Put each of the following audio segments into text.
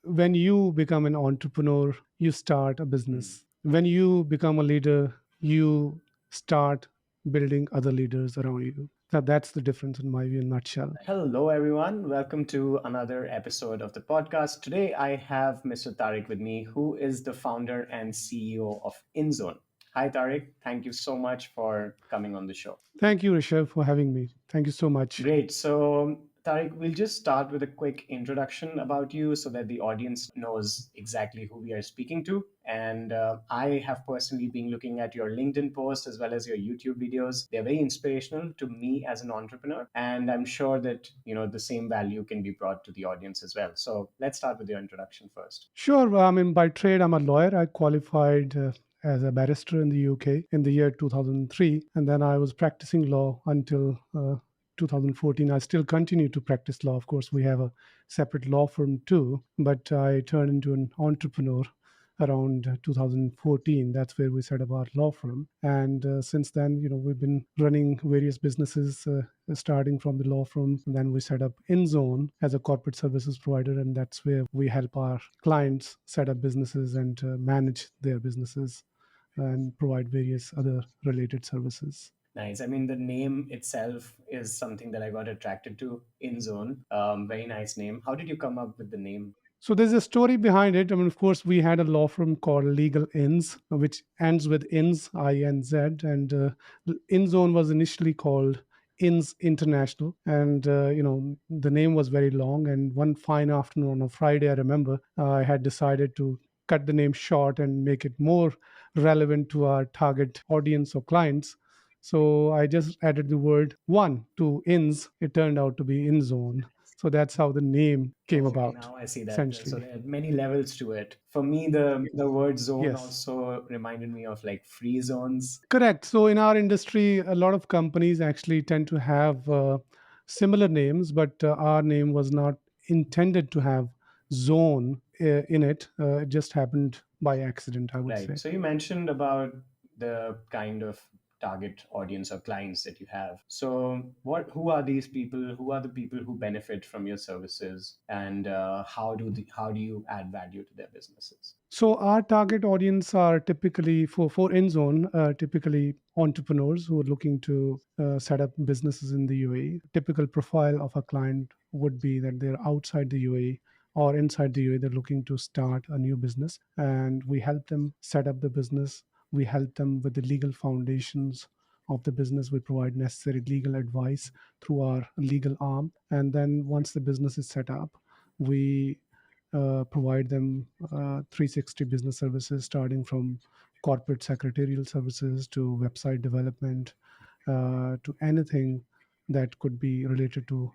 when you become an entrepreneur, you start a business. When you become a leader, you start building other leaders around you. That's the difference in my view, in a nutshell. Hello, everyone. Welcome to another episode of the podcast. Today, I have Mr. Tariq with me, who is the founder and CEO of InZone. Hi, Tariq. Thank you so much for coming on the show. Thank you, Rishabh, for having me. Thank you so much. Great. So, Tariq, we'll just start with a quick introduction about you so that the audience knows exactly who we are speaking to. And I have personally been looking at your LinkedIn posts as well as your YouTube videos. They're very inspirational to me as an entrepreneur. And I'm sure that, the same value can be brought to the audience as well. So let's start with your introduction first. Sure. I mean, by trade, I'm a lawyer. I qualified as a barrister in the UK in the year 2003. And then I was practicing law until 2014. I still continue to practice law. Of course, we have a separate law firm too, but I turned into an entrepreneur around 2014. That's where we set up our law firm. And since then, we've been running various businesses, starting from the law firm. And then we set up InZone as a corporate services provider. And that's where we help our clients set up businesses and manage their businesses and provide various other related services. Nice. I mean, the name itself is something that I got attracted to. InZone. Very nice name. How did you come up with the name? So there's a story behind it. I mean, of course, we had a law firm called Legal Inns, which ends with Inns, INZ, and InZone was initially called Inns International, and the name was very long. And one fine afternoon on a Friday, I remember I had decided to cut the name short and make it more relevant to our target audience or clients. So I just added the word one to Inns. It turned out to be InZone. So that's how the name came Okay, about, now I see that. So essentially. there are many levels to it. For me, the word zone Yes, also reminded me of like free zones. correct. So in our industry, a lot of companies actually tend to have similar names, but our name was not intended to have zone in it. It just happened by accident, I would Right. say. So you mentioned about the kind of target audience or clients that you have. So who are these people? Who are the people who benefit from your services, and how do you add value to their businesses? So our target audience are typically for InZone, typically entrepreneurs who are looking to set up businesses in the UAE. Typical profile of a client would be that they're outside the UAE or inside the UAE. They're looking to start a new business, and we help them set up the business. We help them with the legal foundations of the business. We provide necessary legal advice through our legal arm, and then once the business is set up, we provide them 360 business services, starting from corporate secretarial services to website development to anything that could be related to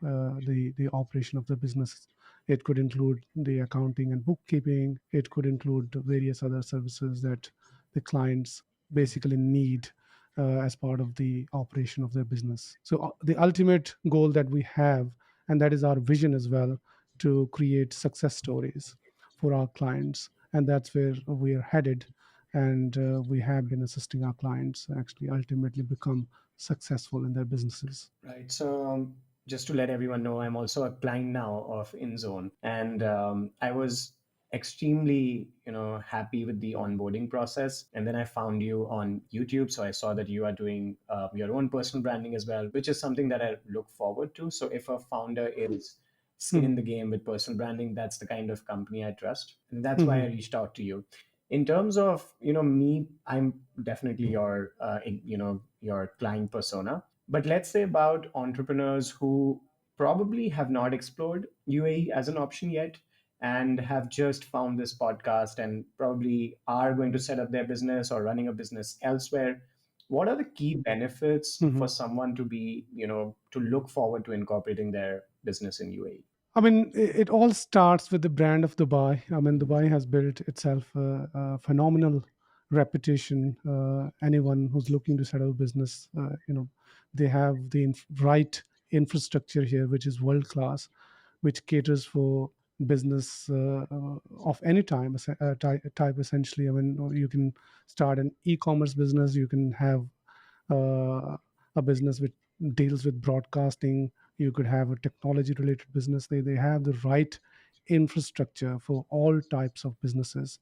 the operation of the business. It could include the accounting and bookkeeping. It could include various other services that the clients basically need as part of the operation of their business. So the ultimate goal that we have, and that is our vision as well, to create success stories for our clients, and that's where we are headed. And we have been assisting our clients actually ultimately become successful in their businesses. Right. So just to let everyone know, I'm also a client now of InZone, and I was extremely, happy with the onboarding process. And then I found you on YouTube, so I saw that you are doing your own personal branding as well, which is something that I look forward to. So if a founder is skin in Mhm. the game with personal branding, that's the kind of company I trust, and that's why I Mhm. reached out to you. In terms of me, I'm definitely your your client persona, but let's say about entrepreneurs who probably have not explored UAE as an option yet and have just found this podcast and probably are going to set up their business or running a business elsewhere. What are the key benefits for Mhm. someone to be, to look forward to incorporating their business in UAE? I mean, it all starts with the brand of Dubai. I mean, Dubai has built itself a phenomenal reputation. Anyone who's looking to set up a business, they have the right infrastructure here, which is world class, which caters for business of any type. Essentially, I mean, you can start an e-commerce business. You can have a business which deals with broadcasting. You could have a technology related business. They have the right infrastructure for all types of businesses,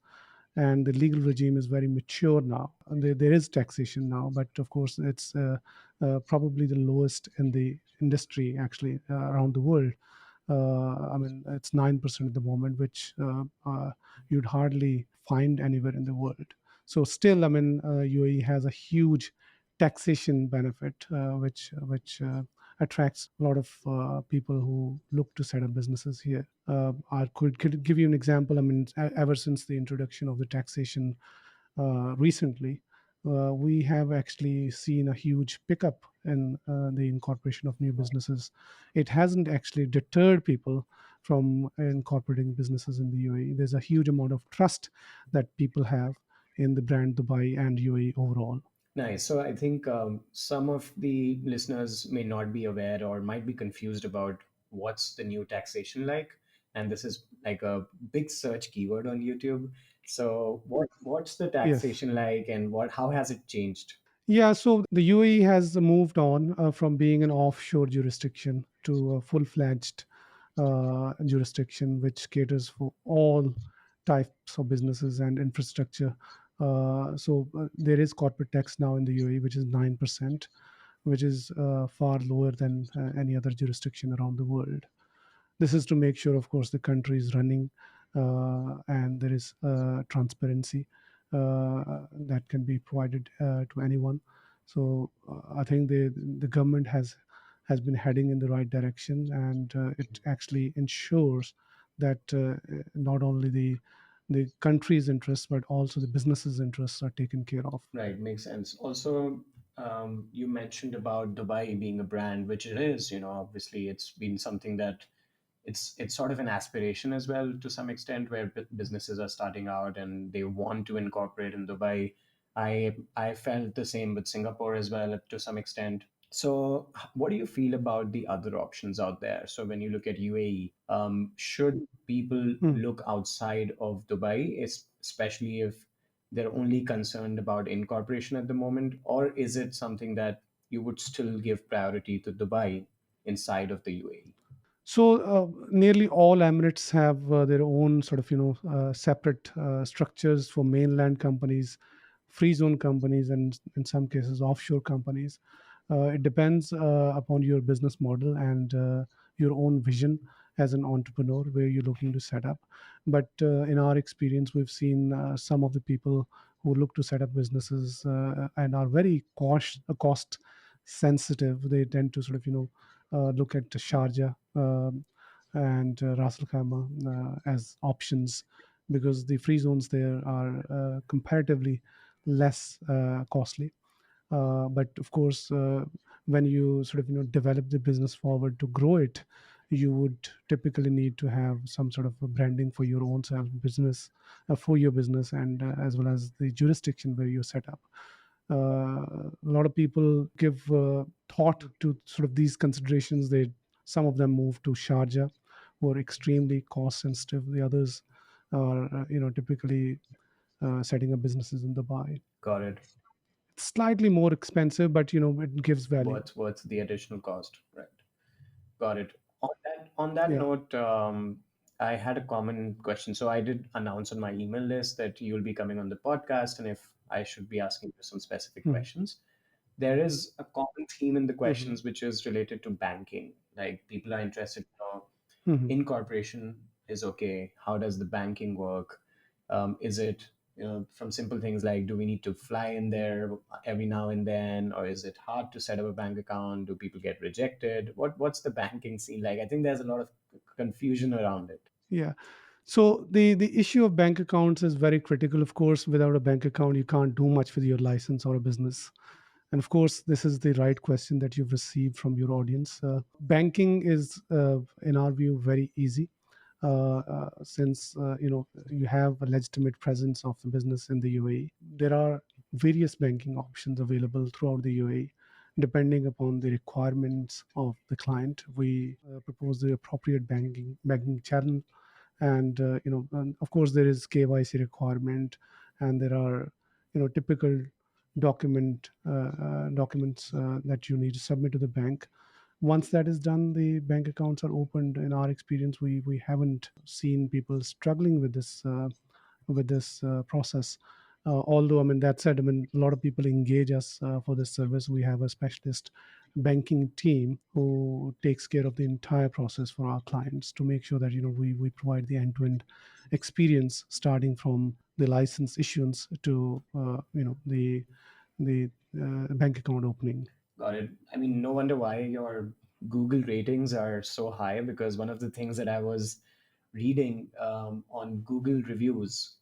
and the legal regime is very mature now. And there is taxation now, but of course it's probably the lowest in the industry actually around the world. I mean, it's 9% at the moment, which you'd hardly find anywhere in the world. So still, I mean, UAE has a huge taxation benefit, which attracts a lot of people who look to set up businesses here. I could give you an example. I mean, ever since the introduction of the taxation recently, we have actually seen a huge pickup in the incorporation of new businesses. It hasn't actually deterred people from incorporating businesses in the UAE. There's a huge amount of trust that people have in the brand Dubai and UAE overall. Nice. So I think some of the listeners may not be aware or might be confused about what's the new taxation like. And this is like a big search keyword on YouTube. So what's the Yes. taxation like, and what how has it changed? Yeah, so the UAE has moved on from being an offshore jurisdiction to a full-fledged jurisdiction which caters for all types of businesses and infrastructure. So there is corporate tax now in the UAE, which is 9%, which is far lower than any other jurisdiction around the world. This is to make sure, of course, the country is running and there is transparency that can be provided to anyone. So I think the government has been heading in the right direction, and it actually ensures that not only the country's interests but also the businesses' interests are taken care of. Right, makes sense. Also, you mentioned about Dubai being a brand, which it is. You know, obviously, it's been something that it's sort of an aspiration as well to some extent, where businesses are starting out and they want to incorporate in Dubai. I felt the same with Singapore as well to some extent. So, what do you feel about the other options out there? So, when you look at UAE, should people Hmm. look outside of Dubai, especially if they're only concerned about incorporation at the moment, or is it something that you would still give priority to Dubai inside of the UAE? So nearly all emirates have their own sort of separate structures for mainland companies, free zone companies, and in some cases offshore companies. It depends upon your business model and your own vision as an entrepreneur where you're looking to set up. But in our experience, we've seen some of the people who look to set up businesses and are very cost sensitive. They tend to sort of look at Sharjah and Ras Al Khaimah as options because the free zones there are comparatively less costly. But of course, when you sort of develop the business forward to grow it, you would typically need to have some sort of a branding for your own self business, for your business, and as well as the jurisdiction where you're set up. A lot of people give thought to sort of these considerations. They Some of them move to Sharjah, who are extremely cost sensitive. The others are typically setting up businesses in Dubai. Got it. It's slightly more expensive, but it gives value. What's the additional cost? Right. Got it. On that Yeah. note, I had a common question. So I did announce on my email list that you'll be coming on the podcast, and if I should be asking you some specific Mhm. questions. There is a common theme in the Mhm. questions which is related to banking. Like people are interested to know Mhm. incorporation is okay. How does the banking work? Is it from simple things like do we need to fly in there every now and then, or is it hard to set up a bank account? Do people get rejected? What's the banking scene like? I think there's a lot of confusion around it. Yeah. So the issue of bank accounts is very critical. Of course, without a bank account, you can't do much with your license or a business. And of course, this is the right question that you've received from your audience. Banking is, in our view, very easy. Since you have a legitimate presence of the business in the UAE, there are various banking options available throughout the UAE. Depending upon the requirements of the client, we propose the appropriate banking channel, and of course there is KYC requirement, and there are typical documents that you need to submit to the bank. Once that is done, the bank accounts are opened. In our experience, we haven't seen people struggling with this process. Although, I mean, that said, I mean, a lot of people engage us for this service. We have a specialist banking team who takes care of the entire process for our clients to make sure that we provide the end-to-end experience, starting from the license issuance to the bank account opening. Got it. I mean, no wonder why your Google ratings are so high, because one of the things that I was reading on Google reviews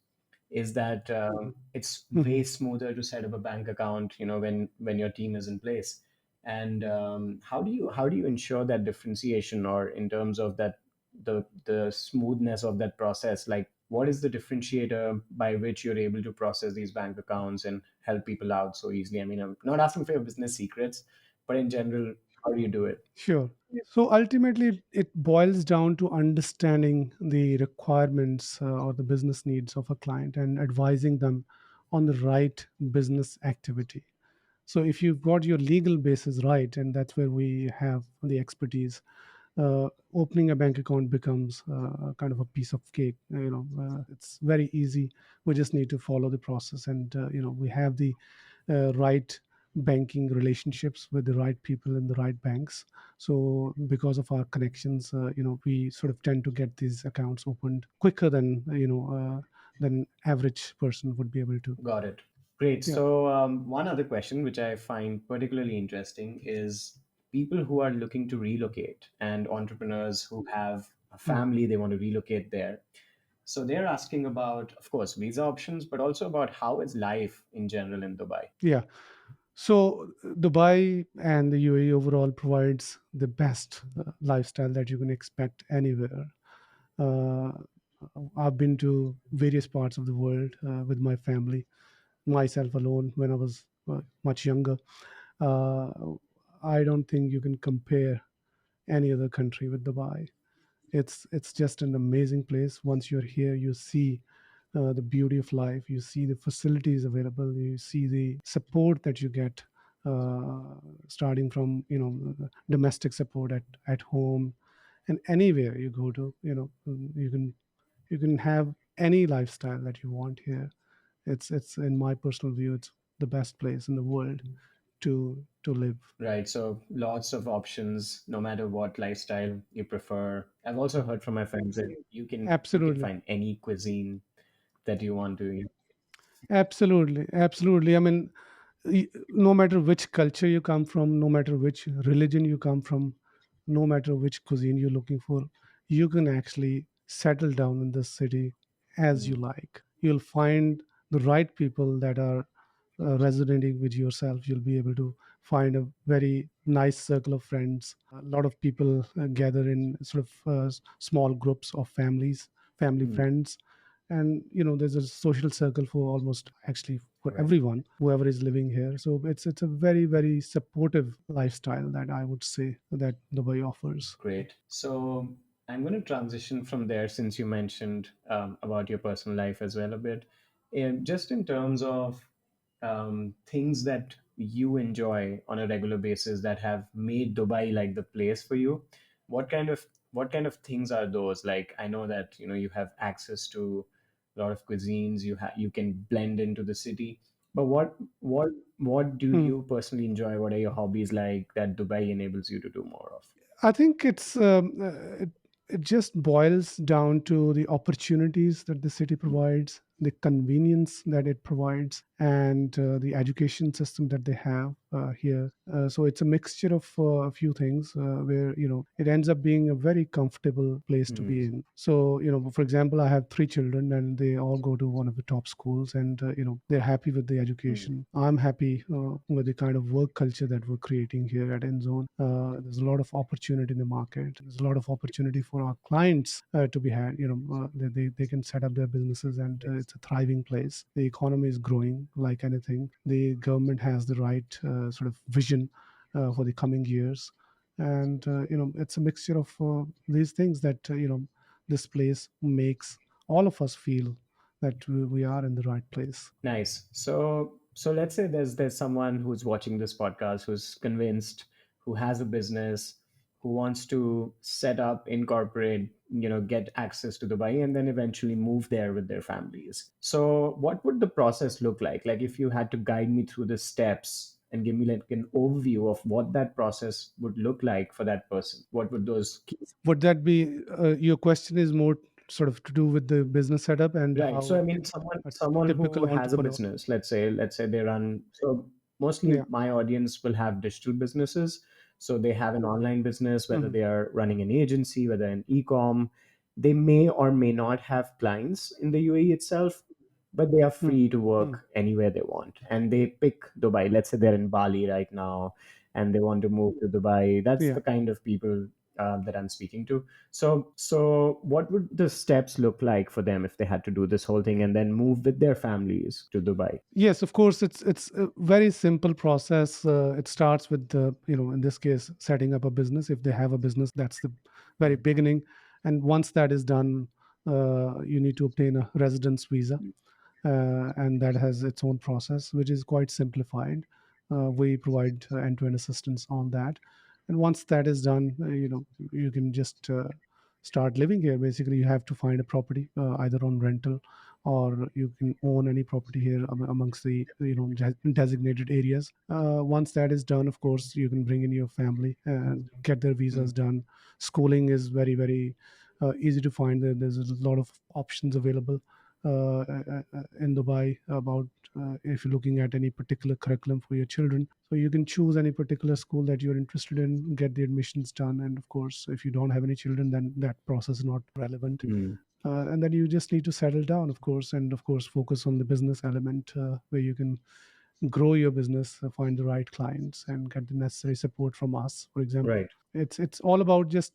is that it's way Mhm. smoother to set up a bank account, when your team is in place. And how do you ensure that differentiation, or in terms of that, the smoothness of that process? Like, what is the differentiator by which you're able to process these bank accounts and help people out so easily? I mean, I'm not asking for your business secrets, but in general, how do you do it? Sure. So ultimately, it boils down to understanding the requirements or the business needs of a client and advising them on the right business activity. So if you've got your legal basis right, and that's where we have the expertise, opening a bank account becomes kind of a piece of cake. It's very easy. We just need to follow the process, and we have the right banking relationships with the right people in the right banks. So because of our connections, we sort of tend to get these accounts opened quicker than average person would be able to. Got it. Great. Yeah. So, one other question which I find particularly interesting is people who are looking to relocate, and entrepreneurs who have a Mm. family, they want to relocate there. So, they're asking about, of course, visa options, but also about how is life in general in Dubai. Yeah. So Dubai and the UAE overall provides the best lifestyle that you can expect anywhere. Uh, I've been to various parts of the world with my family, myself alone when I was much younger. Uh, I don't think you can compare any other country with Dubai. It's just an amazing place. Once you're here, you see the beauty of life. You see the facilities available. You see the support that you get, uh, starting from domestic support at home and anywhere you go to. You can have any lifestyle that you want here. It's in my personal view, it's the best place in the world to live. Right. So, lots of options, no matter what lifestyle you prefer. I've also heard from my friends that you can Absolutely. find any cuisine that you want to. Absolutely, absolutely. I mean, no matter which culture you come from, no matter which religion you come from, no matter which cuisine you're looking for, you can actually settle down in this city as you like. You'll find the right people that are resonating with yourself. You'll be able to find a very nice circle of friends. A lot of people gather in sort of small groups of family Mm, friends, and there's a social circle for almost actually for right. everyone whoever is living here. So it's a very very supportive lifestyle that I would say that Dubai offers. Great. So I'm going to transition from there, since you mentioned about your personal life as well a bit. Just in terms of things that you enjoy on a regular basis that have made Dubai like the place for you. What kind of things are those? Like, I know that you have access to a lot of cuisines. You can blend into the city. But what do Hmm. you personally enjoy? What are your hobbies like that Dubai enables you to do more of? I think it just boils down to the opportunities that the city provides, the convenience that it provides, and the education system that they have here. So it's a mixture of a few things where it ends up being a very comfortable place to Hmm. be in. So for example, I have three children, and they all go to one of the top schools, and they're happy with the Hmm. education. I'm happy with the kind of work culture that we're creating here at InZone. There's a lot of opportunity in the market. There's a lot of opportunity for our clients to be had. They can set up their businesses, and it's a thriving place. The economy is growing like anything. The government has the right sort of vision for the coming years, and it's a mixture of these things that this place makes all of us feel that we are in the right place. Nice. So let's say there's someone who's watching this podcast who's convinced, who has a business, who wants to set up, incorporate, get access to Dubai and then eventually move there with their families. So, what would the process look like? Like, if you had to guide me through the steps and give me like an overview of what that process would look like for that person, what would those key. Would that be your question is more sort of to do with the business setup and Right. So how I mean, someone a someone who typical has a entrepreneur? business, let's say they run. So mostly Yeah. my audience will have digital businesses. So they have an online business, whether Mhm. they are running an agency, whether an e-com. They may or may not have clients in the UAE itself, but they are Mm. free to Mm. work anywhere they want. And they pick Dubai. Let's say they're in Bali right now and they want to move to Dubai. That's Yeah. the kind of people that I'm speaking to. So what would the steps look like for them if they had to do this whole thing and then move with their families to Dubai? Yes, of course. It's a very simple process. It starts with the, in this case, setting up a business. If they have a business, that's the very beginning. And once that is done, you need to obtain a residence visa, and that has its own process, which is quite simplified. We provide end-to-end assistance on that, and once that is done, you can just start living here. Basically, you have to find a property, either on rental, or you can own any property here amongst the designated areas. Once that is done, of course, you can bring in your family and get their visas Mm. done. Schooling is very very easy to find. There's a lot of options available in Dubai about if you're looking at any particular curriculum for your children. So you can choose any particular school that you're interested in, get the admissions done, and of course, if you don't have any children, then that process is not relevant. Mm. And then you just need to settle down, of course, and of course focus on the business element where you can grow your business, find the right clients, and get the necessary support from us, for example. Right. It's all about just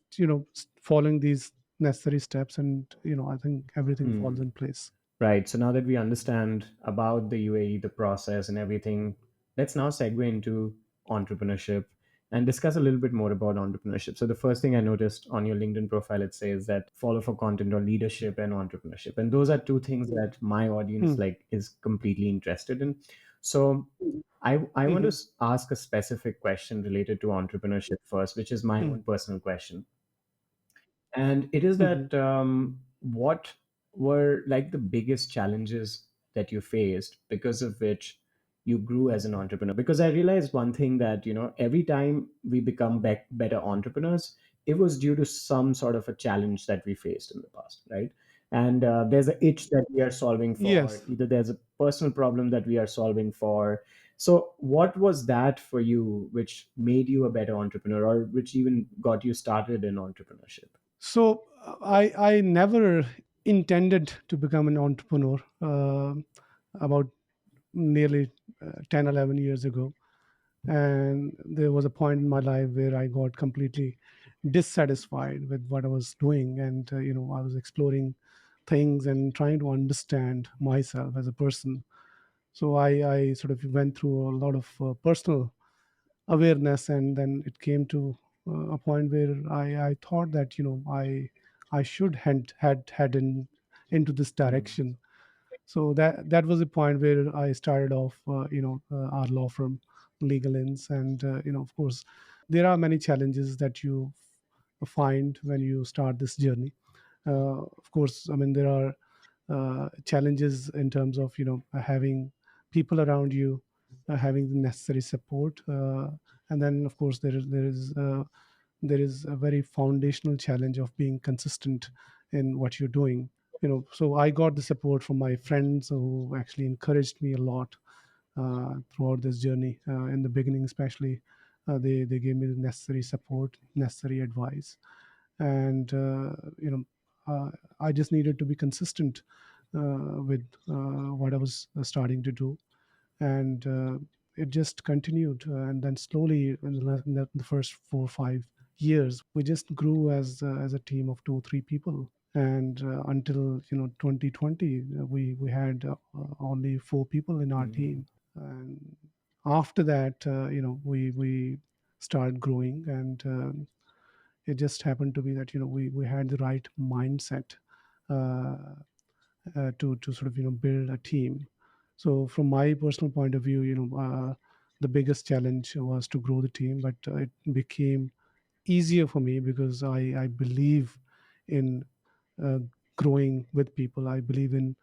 following these necessary steps, and I think everything falls Mm. in place. Right. So now that we understand about the UAE, the process and everything, let's now segue into entrepreneurship and discuss a little bit more about entrepreneurship. So the first thing I noticed on your LinkedIn profile, it says that follow for content or leadership and entrepreneurship. And those are two things that my audience Hmm. like is completely interested in. So I want to Mhm. ask a specific question related to entrepreneurship first, which is my Hmm. own personal question. And it is Mhm. that what were like the biggest challenges that you faced because of which you grew as an entrepreneur? Because I realized one thing that, every time we become better entrepreneurs, it was due to some sort of a challenge that we faced in the past, right? And there's an itch that we are solving for, Yes. either there's a personal problem that we are solving for. So, what was that for you which made you a better entrepreneur or which even got you started in entrepreneurship? So I never intended to become an entrepreneur. About nearly 10, 11 years ago, and there was a point in my life where I got completely dissatisfied with what I was doing, and I was exploring things and trying to understand myself as a person. So I sort of went through a lot of personal awareness, and then it came to a point where I thought that I should had into this Mm, direction. So that was the point where I started off our law firm, Legal Ins. And of course there are many challenges that you find when you start this journey. Of course, I mean, there are challenges in terms of having people around you, having the necessary support, and then of course there is a very foundational challenge of being consistent in what you're doing. So I got the support from my friends who actually encouraged me a lot throughout this journey. In the beginning, especially, they gave me the necessary support, necessary advice, and I just needed to be consistent with what I was starting to do, and it just continued. And then slowly, in the first 4 or 5 years, we just grew as a team of 2 3 people. And until 2020, we had only 4 people in our mm, team. And after that, we started growing, and it just happened to be that we had the right mindset uh, to sort of build a team. So from my personal point of view, the biggest challenge was to grow the team, but it became easier for me because I believe in uh, growing with people. I believe in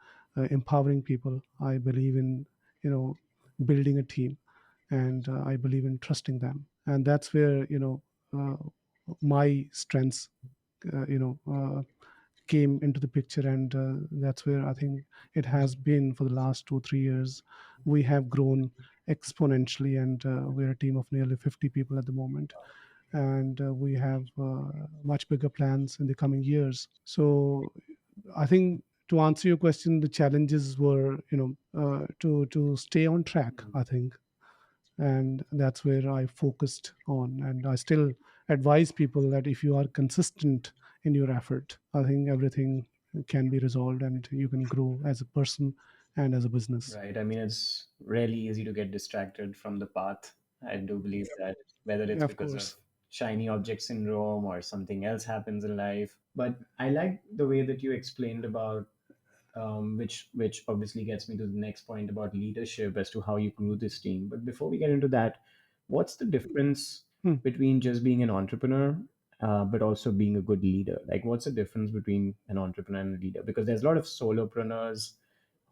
empowering people. I believe in, you know, building a team, and I believe in trusting them. And that's where, uh, my strengths, came into the picture, and that's where I think it has been for the last 2 3 years. We have grown exponentially, and we're a team of nearly 50 people at the moment, and we have much bigger plans in the coming years. So I think, to answer your question, the challenges were, to stay on track, I think. And that's where I focused on, and I still advise people that if you are consistent in your effort, I think everything can be resolved, and you can grow as a person and as a business. Right. I mean, it's really easy to get distracted from the path. I do believe that, whether it's Yeah, of because of course. shiny object syndrome or something else happens in life. But I like the way that you explained about, which obviously gets me to the next point about leadership as to how you grew this team. But before we get into that, what's the difference Hmm. between just being an entrepreneur, but also being a good leader? Like, what's the difference between an entrepreneur and a leader? Because there's a lot of solopreneurs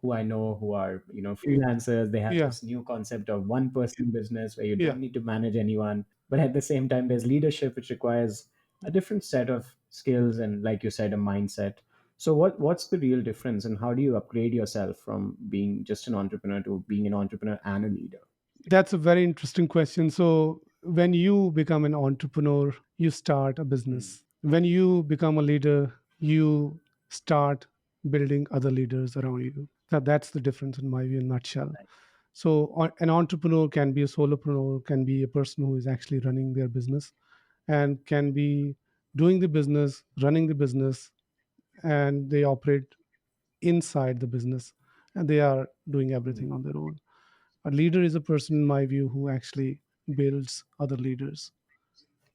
who I know who are, freelancers. They have Yeah, this new concept of one person business where you yeah. don't need to manage anyone. But at the same time, there's leadership, which requires a different set of skills and, like you said, a mindset. So what's the real difference, and how do you upgrade yourself from being just an entrepreneur to being an entrepreneur and a leader? That's a very interesting question. So, when you become an entrepreneur, you start a Mm. business. When you become a leader, you start building other leaders around you. That's the difference in my view, in a nutshell. So, an entrepreneur can be a solopreneur, can be a person who is actually running their business, and can be doing the business, running the business, and they operate inside the business, and they are doing everything Mm. on their own. A leader is a person, in my view, who actually builds other leaders,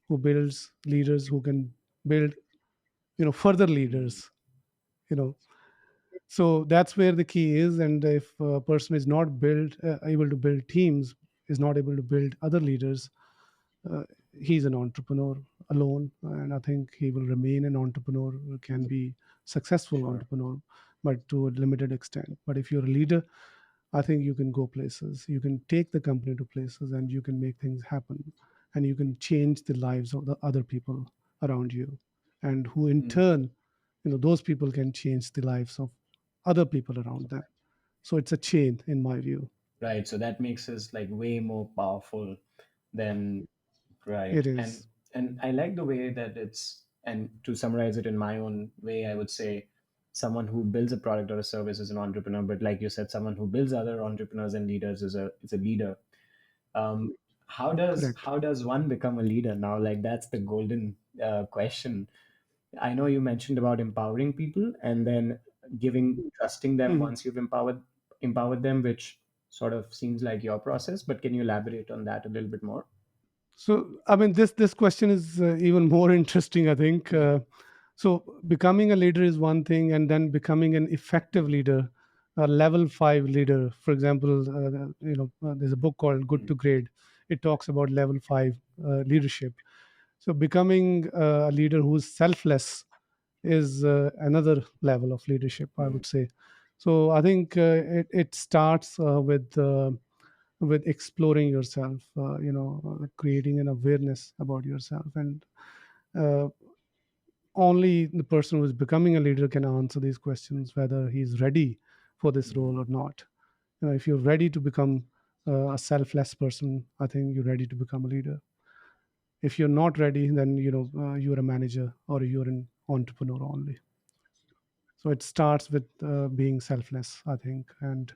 who builds leaders who can build, further Mm. leaders. You know, so that's where the key is. And if a person is not able to build teams, is not able to build other leaders, uh, he's an entrepreneur alone, and I think he will remain an entrepreneur, can be successful Sure. entrepreneur, but to a limited extent. But if you're a leader, I think you can go places, you can take the company to places, and you can make things happen, and you can change the lives of the other people around you, and who in Mm. turn, those people can change the lives of other people around them. So it's a chain, in my view. Right. So that makes us like way more powerful than, It right. And is. I like the way that it's, and to summarize it in my own way, I would say someone who builds a product or a service is an entrepreneur, but like you said, someone who builds other entrepreneurs and leaders is a leader. Um, Correct. how does one become a leader now? Like, that's the golden question. I know you mentioned about empowering people and then trusting them Mhm. once you've empowered them, which sort of seems like your process. But can you elaborate on that a little bit more? So, I mean, this question is even more interesting, I think. So, becoming a leader is one thing, and then becoming an effective leader, a level 5 leader. For example, there's a book called Good Mm. to Great. It talks about level 5 leadership. So, becoming a leader who's selfless is another level of leadership, I Mm. would say. So, I think it starts with exploring yourself, creating an awareness about yourself, and uh, only the person who is becoming a leader can answer these questions, whether he's ready for this Mm. role or not. If you're ready to become a selfless person, I think you're ready to become a leader. If you're not ready, then you're a manager or you're an entrepreneur only. So it starts with being selfless, I think, and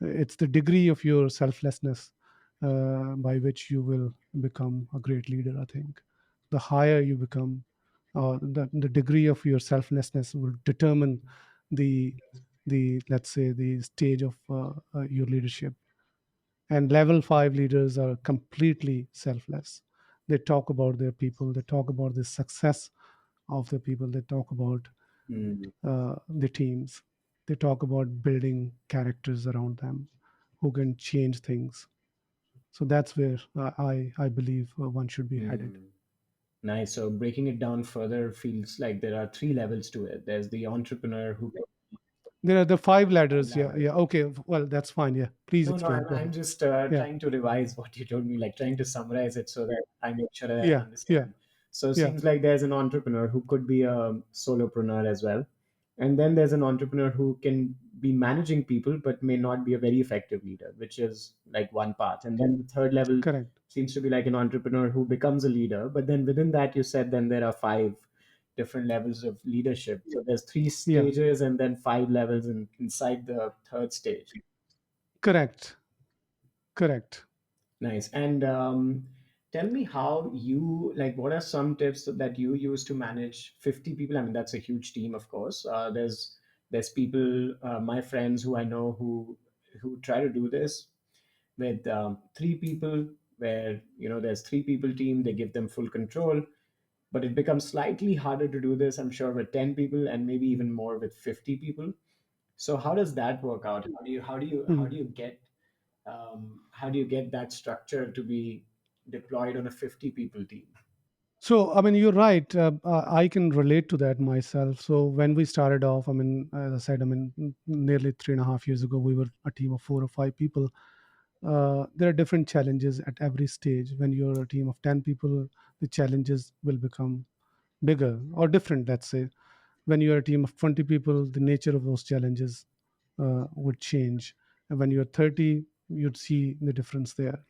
it's the degree of your selflessness by which you will become a great leader. I think the higher you become, the degree of your selflessness will determine the let's say the stage of your leadership. And level 5 leaders are completely selfless. They talk about their people. They talk about the success of the people. They talk about Mm. the teams. They talk about building characters around them who can change things. So that's where I believe one should be headed. Mm. Nice. So breaking it down further feels like there are three levels to it. There's the entrepreneur who There are the five five ladders. Yeah, yeah. ladders. Okay, well, that's fine. Yeah, please No, no, explain. Go I'm ahead. just Yeah, trying to revise what you told me, like trying to summarize it so that I make sure I yeah, yeah, understand. So it yeah. seems like there's an entrepreneur who could be a solopreneur as well. And then there's an entrepreneur who can be managing people but may not be a very effective leader, which is like one part. And then the third level Correct. seems to be like an entrepreneur who becomes a leader. But then within that, you said then there are five different levels of leadership. So there's three Yeah, stages and then five levels inside the third stage. correct, correct. Nice. And tell me how you like. What are some tips that you use to manage 50 people? I mean, that's a huge team, of course. There's people, my friends who I know who try to do this with three people, where there's three people team. They give them full control, but it becomes slightly harder to do this, I'm sure, with 10 people and maybe even more with 50 people. So how does that work out? How Mhm. do you get that structure to be deployed on a 50 people team? So, I mean, you're right. I can relate to that myself. So, when we started off, I mean, as I said, I mean, nearly 3.5 years ago, we were a team of 4 or 5 people. There are different challenges at every stage. When you're a team of 10 people, the challenges will become bigger or different, let's say. When you're a team of 20 people, the nature of those challenges would change. And when you're 30, you'd see the difference there.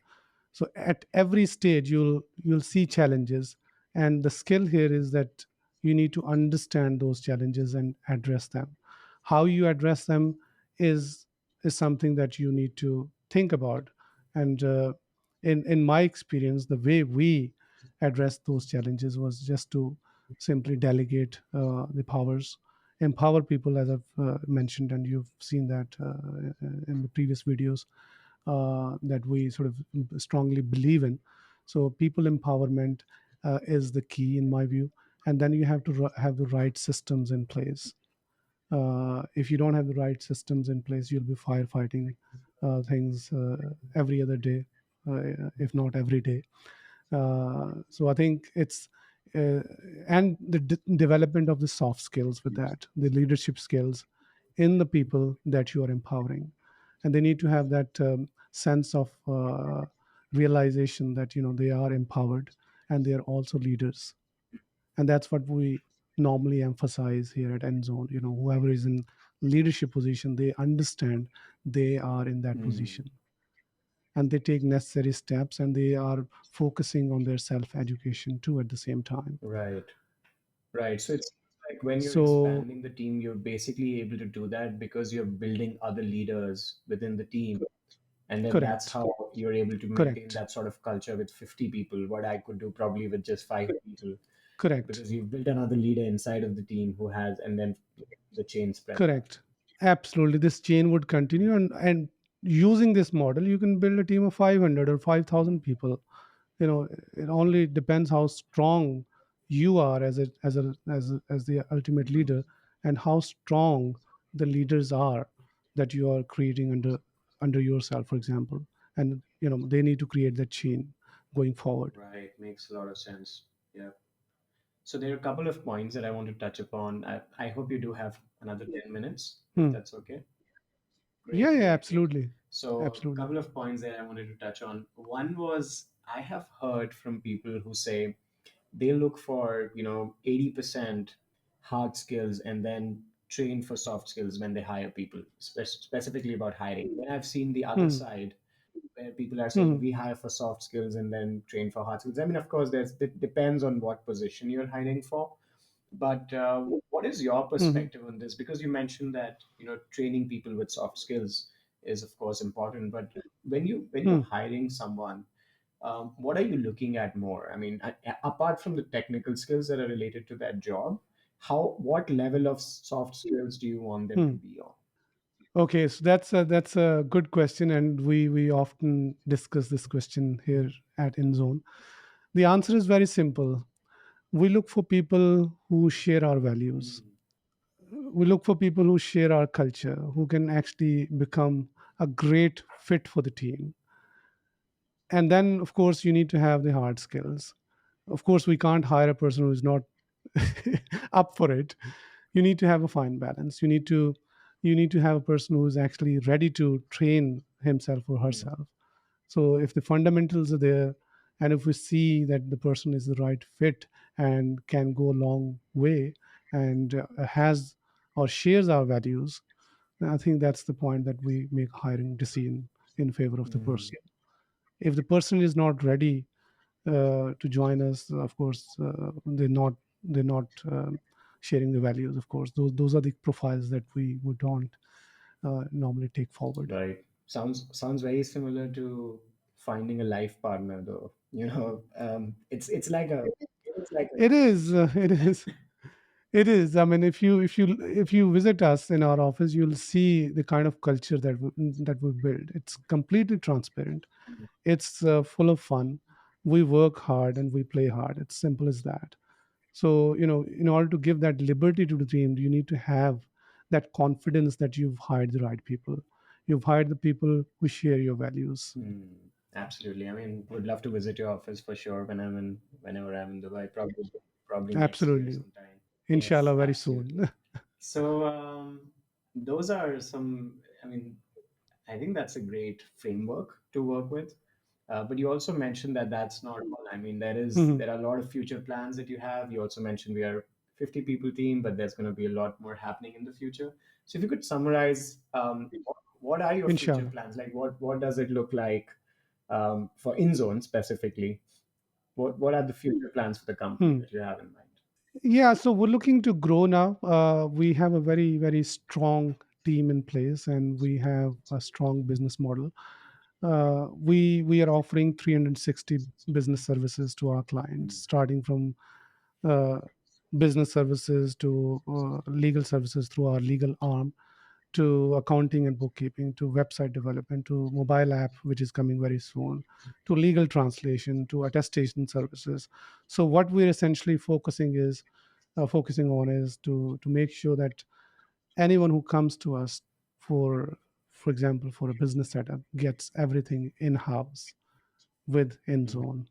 So at every stage you'll see challenges, and the skill here is that you need to understand those challenges and address them. How you address them is is something that you need to think about. And in my experience, the way we addressed those challenges was just to simply delegate the powers, empower people, as I've mentioned, and you've seen that in the previous videos that we sort of strongly believe in. So people empowerment is the key in my view, and then you have to have the right systems in place. If you don't have the right systems in place, you'll be firefighting things every other day, if not every day. So I think it's uh, and the development of the soft skills with that, the leadership skills in the people that you are empowering, and they need to have that sense of realization that they are empowered and they are also leaders, and that's what we normally emphasize here at Endzone. Whoever is in leadership position, they understand they are in that Hmm. position, and they take necessary steps, and they are focusing on their self education too at the same time. Right. Right. So it's like when you're So expanding the team, you're basically able to do that because you're building other leaders within the team. And then that's correct, how you're able to maintain correct, that sort of culture with 50 people, what I could do probably with just five people, correct, because you've built another leader inside of the team who has, and then the chain spreads out. correct. Absolutely, this chain would continue, and using this model, you can build a team of 500 or 5,000 people. It only depends how strong you are as the ultimate leader, and how strong the leaders are that you are creating under yourself, for example. And they need to create that chain going forward. Right. Makes a lot of sense. Yeah. So there are a couple of points that I want to touch upon. I hope you do have another 10 minutes, if Hmm. that's okay. Yeah, Great, yeah, great, great. absolutely, So a absolutely. couple of points that I wanted to touch on. One was I have heard from people who say they look for 80% hard skills and then train for soft skills when they hire people, specifically about hiring. Then I've seen the other Hmm. side where people are saying Hmm. we hire for soft skills and then train for hard skills. I mean, of course, it depends on what position you're hiring for. But what is your Hmm. perspective on this? Because you mentioned that training people with soft skills is of course important. But when you're Hmm. hiring someone, what are you looking at more? I mean, apart from the technical skills that are related to that job, what level of soft skills do you want them to Hmm. be on? Okay, so that's a good question, and we often discuss this question here at InZone. The answer is very simple. We look for people who share our values. Hmm. We look for people who share our culture, who can actually become a great fit for the team. And then, of course, you need to have the hard skills. Of course, we can't hire a person who is not up for it. You need to have a fine balance. You need to have a person who is actually ready to train himself or Mm, herself. So if the fundamentals are there, and if we see that the person is the right fit and can go a long way, and has or shares our values, then I think that's the point that we make hiring decision in favor of the mm, person. If the person is not ready to join us, of course, they're not sharing the values. Of course, those are the profiles that we would don't normally take forward. right. Sounds very similar to finding a life partner, though. It's like a it's like a It is. It is. It is. I mean, if you visit us in our office, you'll see the kind of culture that we build. It's completely transparent. It's full of fun. We work hard and we play hard. It's simple as that. So, in order to give that liberty to the team, you need to have that confidence that you've hired the right people. You've hired the people who share your values. Hmm, absolutely. I mean, would love to visit your office for sure whenever I'm in Dubai, probably next year Absolutely. sometime. Yes, Inshallah, very absolutely. soon. So those are some. I mean, I think that's a great framework to work with. But you also mentioned that that's not all. I mean, Mhm. there are a lot of future plans that you have. You also mentioned we are 50 people team, but there's going to be a lot more happening in the future. So if you could summarize, what are your future Inshallah. plans? Like, what does it look like for InZone specifically? What are the future plans for the company Hmm. that you have in mind? Yeah, so we're looking to grow now. We have a very, very strong team in place, and we have a strong business model. We are offering 360 business services to our clients, starting from uh, business services to legal services through our legal arm, to accounting and bookkeeping, to website development, to mobile app, which is coming very soon, to legal translation, to attestation services. So what we're essentially focusing on is to make sure that anyone who comes to us for example, for a business setup, gets everything in house with Mm, InZone.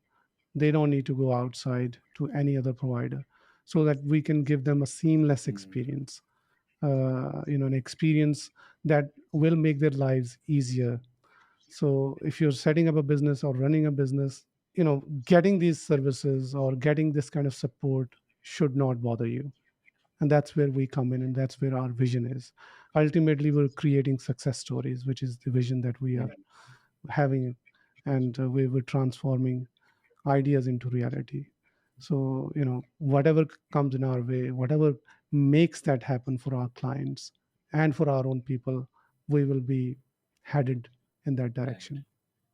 They don't need to go outside to any other provider, so that we can give them a seamless mm, experience, an experience that will make their lives easier. So if you're setting up a business or running a business, getting these services or getting this kind of support should not bother you. And that's where we come in, and that's where our vision is. Ultimately, we're creating success stories, which is the vision that we are mm. having, and we were transforming ideas into reality. So, whatever comes in our way, whatever makes that happen for our clients and for our own people, we will be headed in that Right. direction.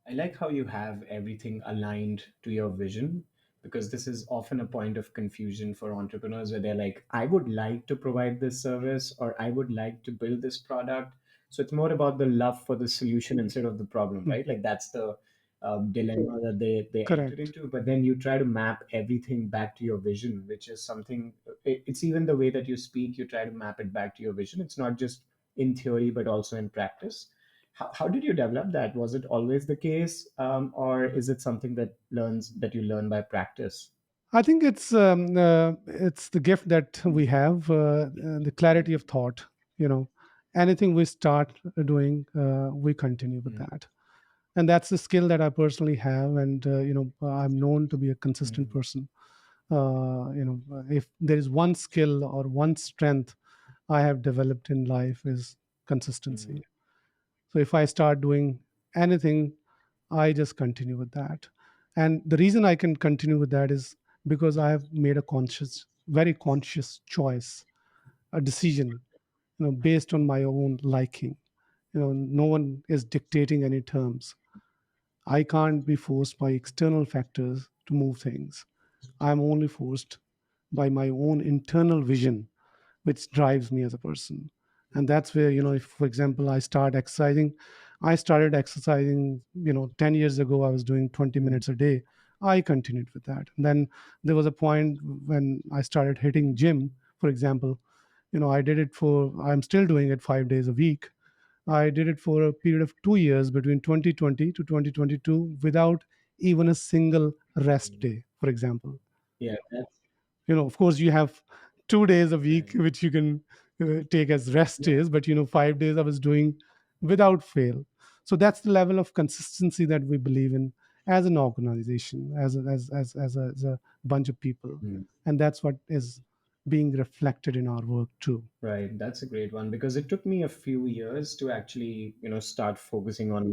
I like how you have everything aligned to your vision, because this is often a point of confusion for entrepreneurs where they're like, I would like to provide this service or I would like to build this product. So it's more about the love for the solution instead of the problem, Hmm. right? Like that's the dilemma that they enter Correct. into. But then you try to map everything back to your vision, which is something, it's even the way that you speak, you try to map it back to your vision. It's not just in theory, but also in practice. How did you develop that? Was it always the case, or is it something that you learn by practice? I think it's the gift that we have, the clarity of thought. You know, anything we start doing, we continue with Mm, that, and that's the skill that I personally have. And I'm known to be a consistent mm, person. If there is one skill or one strength I have developed in life, is mm, consistency. So if I start doing anything, I just continue with that. And the reason I can continue with that is because I have made a very conscious choice, a decision, based on my own liking. No one is dictating any terms. I can't be forced by external factors to move things. I'm only forced by my own internal vision, which drives me as a person. And that's where, if, for example, I started exercising, 10 years ago. I was doing 20 mm, minutes a day. I continued with that. And then there was a point when I started hitting gym, for example. I'm still doing it 5 days a week. I did it for a period of 2 years, between 2020 to 2022, without even a single rest mm. day, for example. Yeah, that's Of course, you have 2 days a week right. which you can take as rest Yeah. days, but 5 days I was doing without fail. So that's the level of consistency that we believe in as an organization, as a bunch of people, Mm. and that's what is being reflected in our work too. Right, that's a great one because it took me a few years to actually, start focusing on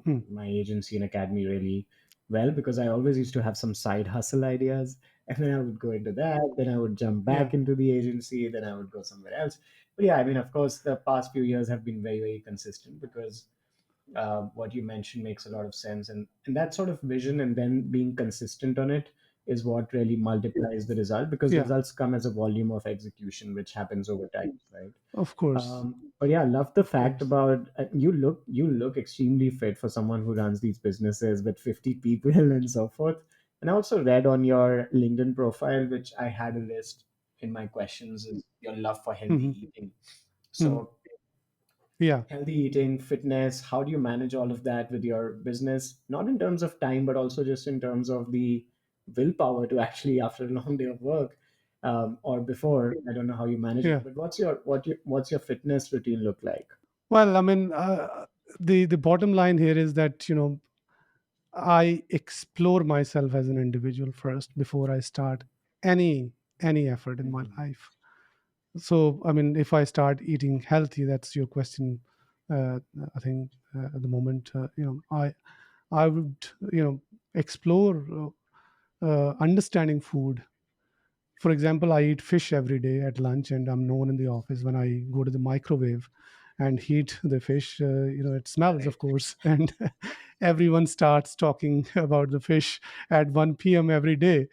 Hmm. my agency and academy really well because I always used to have some side hustle ideas, and then I would go into that, then I would jump Yeah. back into the agency, then I would go somewhere else. But yeah, I mean, of course, the past few years have been very, very consistent because what you mentioned makes a lot of sense, and that sort of vision and then being consistent on it is what really multiplies the result because Yeah. results come as a volume of execution which happens over time, right? Of course. But yeah, I love the Of fact course. about you look extremely fit for someone who runs these businesses with 50 people and so forth. And I also read on your LinkedIn profile, which I had a list in my questions, is your love for healthy Hmm. eating. Hmm. So Yeah. healthy eating, fitness, how do you manage all of that with your business? Not in terms of time, but also just in terms of the willpower to actually, after a long day of work, or before. I don't know how you manage it, Yeah. but what's your fitness routine look like? Well, I mean, the bottom line here is that I explore myself as an individual first before I start any effort in my Mhm. life. So, I mean, if I start eating healthy, that's your question. Uh, I think at the moment, I would explore understanding food. For example, I eat fish every day at lunch, and I'm known in the office when I go to the microwave and heat the fish. It smells, of Right. course, and everyone starts talking about the fish at 1 p.m. every day.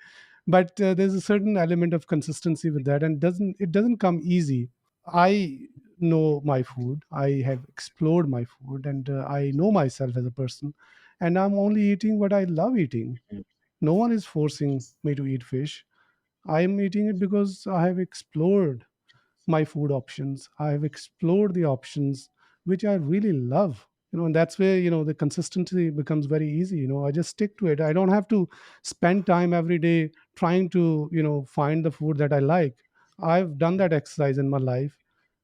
But there's a certain element of consistency with that, and it doesn't come easy. I know my food. I have explored my food, and I know myself as a person, and I'm only eating what I love eating. Mhm. No one is forcing me to eat fish. I am eating it because I have explored my food options. I have explored the options which I really love. And that's where, the consistency becomes very easy. I just stick to it. I don't have to spend time every day trying to, find the food that I like. I've done that exercise in my life,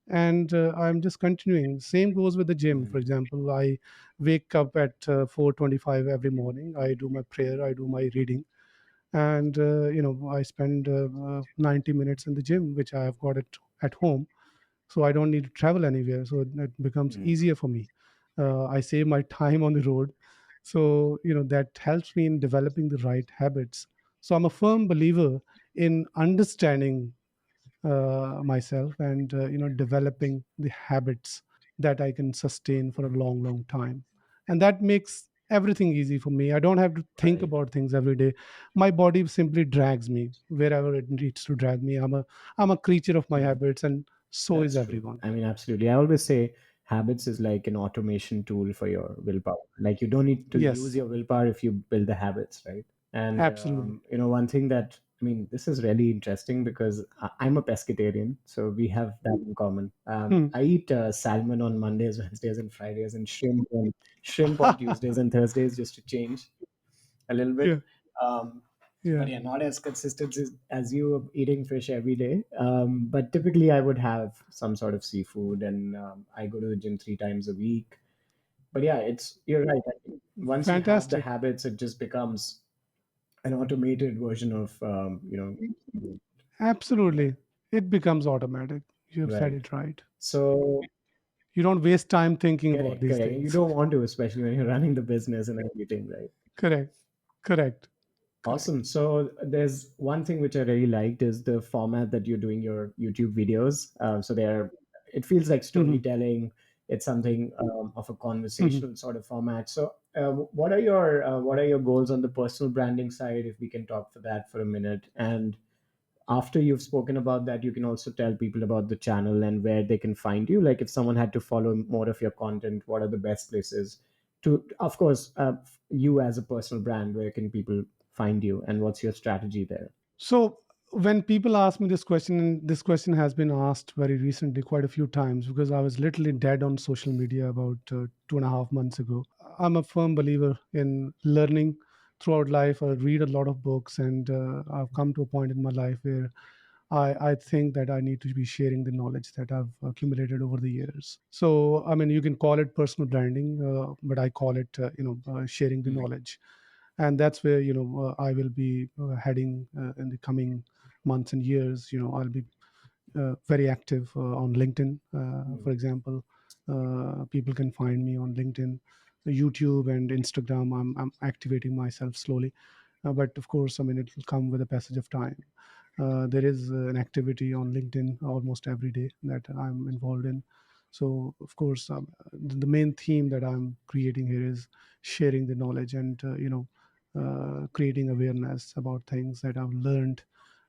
and I'm just continuing. Same goes with the gym. For Mhm. example, I wake up at 4:25 every morning. I do my prayer, I do my reading, and I spend 90 minutes in the gym, which I have got it at home, so I don't need to travel anywhere, so it becomes Mhm. easier for me. I save my time on the road, so that helps me in developing the right habits. So I'm a firm believer in understanding myself, and developing the habits that I can sustain for a long, long time, and that makes everything easy for me. I don't have to think Right. about things every day. My body simply drags me wherever it needs to drag me. I'm a creature of my Mhm. habits, and so is That's true. everyone. I mean, absolutely. I always say habits is like an automation tool for your willpower. Like you don't need to use Yes, your willpower if you build the habits, right? And absolutely. one thing that I mean, this is really interesting because I'm a pescatarian, so we have that in common. Hmm. I eat salmon on Mondays, Wednesdays, and Fridays, and shrimp on Tuesdays and Thursdays, just to change a little bit. Yeah, Um, but yeah. yeah, not as consistent as you of eating fish every day. But typically, I would have some sort of seafood, and I go to the gym 3 times a week. But yeah, you're right. I think once you have the Fantastic. habits, it just becomes an automated version of Absolutely, it becomes automatic. You have said right. it right. So You don't waste time thinking about correct, these correct. You things. don't want to, especially when you're running the business and everything, right? Correct, correct, correct. Awesome. So there's one thing which I really liked is the format that you're doing your YouTube videos. It feels like Hmm. storytelling. It's something of a Hmm. conversational sort of format. So what are your goals on the personal branding side? If we can talk for that for a minute, and after you've spoken about that, you can also tell people about the channel and where they can find you. Like if someone had to follow more of your content, what are the best places to, of course, you as a personal brand, where can people find you and what's your strategy there? So when people ask me this question, and this question has been asked very recently, quite a few times, because I was literally dead on social media about 2.5 months ago. I'm a firm believer in learning throughout life, I read a lot of books, and I've come to a point in my life where I think that I need to be sharing the knowledge that I've accumulated over the years. So, I mean, you can call it personal branding, but I call it, sharing the Mm. knowledge. And that's where, I will be heading in the coming months and years. I'll be very active on LinkedIn, Mm. for example. People can find me on LinkedIn, YouTube, and Instagram. I'm activating myself slowly, but of course, I mean, it will come with a passage of time. There is an activity on LinkedIn almost every day that I'm involved in. So, of course, the main theme that I'm creating here is sharing the knowledge and, creating awareness about things that I've learned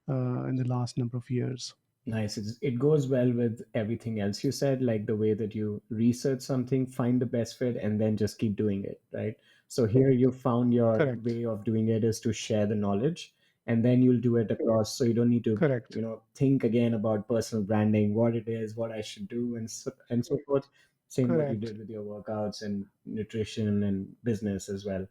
in the last number of years. Nice. It goes well with everything else you said, like the way that you research something, find the best fit, and then just keep doing it, right? So here you found your Correct. way of doing it is to share the knowledge, and then you'll do it across. So you don't need to, Correct. think again about personal branding, what it is, what I should do, and so forth. Same what you Correct. did with your workouts and nutrition and business as well.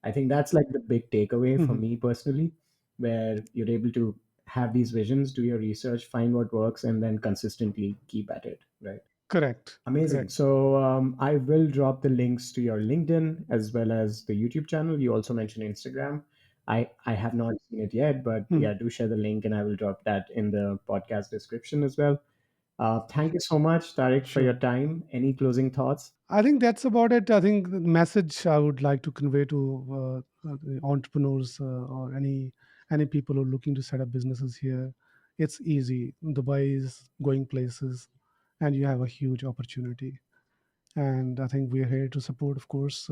I think that's like the big takeaway for Mhm. me personally, where you're able to have these visions, do your research, find what works, and then consistently keep at it. Right. Correct. Amazing. Correct. So I will drop the links to your LinkedIn as well as the YouTube channel. You also mentioned Instagram. I have not seen it yet, but Mhm. yeah, do share the link and I will drop that in the podcast description as well. Thank you so much, Tariq, for your Sure. time. Any closing thoughts? I think that's about it. I think the message I would like to convey to the entrepreneurs or any people who are looking to set up businesses here, it's easy. Dubai is going places, and you have a huge opportunity. And I think we're here to support. Of course,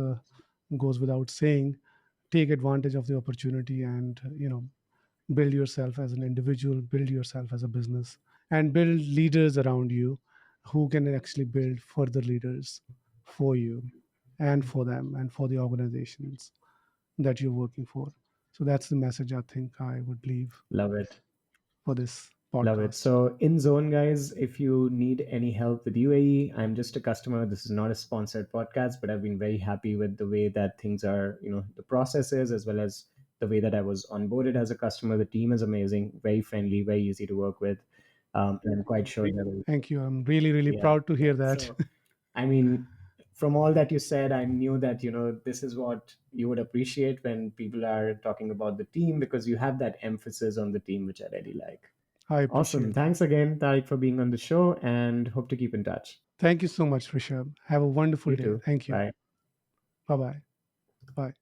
goes without saying. Take advantage of the opportunity, and build yourself as an individual, build yourself as a business, and build leaders around you who can actually build further leaders for you and for them and for the organizations that you're working for. So that's the message I think I would leave Love it. for this Love it. podcast. So, InZone, guys, if you need any help with UAE, I'm just a customer. This is not a sponsored podcast, but I've been very happy with the way that things are, the process is, as well as the way that I was onboarded as a customer. The team is amazing, very friendly, very easy to work with. And I'm quite sure that, Thank you. I'm really, really yeah, proud to yeah. hear that. So, I mean, from all that you said, I knew that, this is what you would appreciate when people are talking about the team because you have that emphasis on the team, which I really like. I Awesome. appreciate it. Thanks again, Tariq, for being on the show and hope to keep in touch. Thank you so much, Rishabh. Have a wonderful You day. too. Thank you. Bye. Bye bye. Bye.